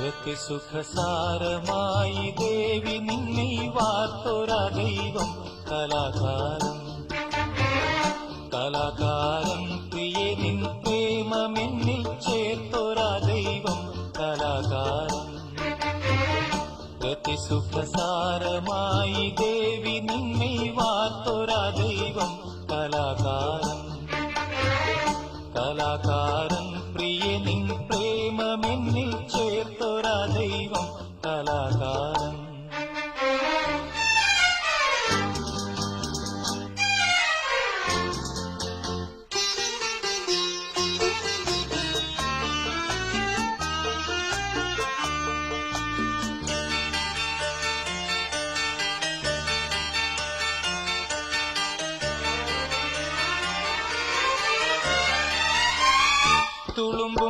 രതിസുഖസാരമായി ദേവി നിന്നെ വാർത്തൊരാ ദൈവം കലാകാരൻ. കലാകാരൻ പ്രിയേ നിൻ പ്രേമമെന്നിൽ ചേർത്തൊരാ ദൈവം കലാകാരൻ. രതിസുഖസാരമായി ദേവി നിന്നെ വാർത്തൊരാ ദൈവം കലാകാരൻ. കലാകാരൻ പ്രിയേ നിൻ പ്രേമമെന്നിൽ ചേർത്തൊരാ ദൈവം കലാകാരൻ. തുളുമ്പും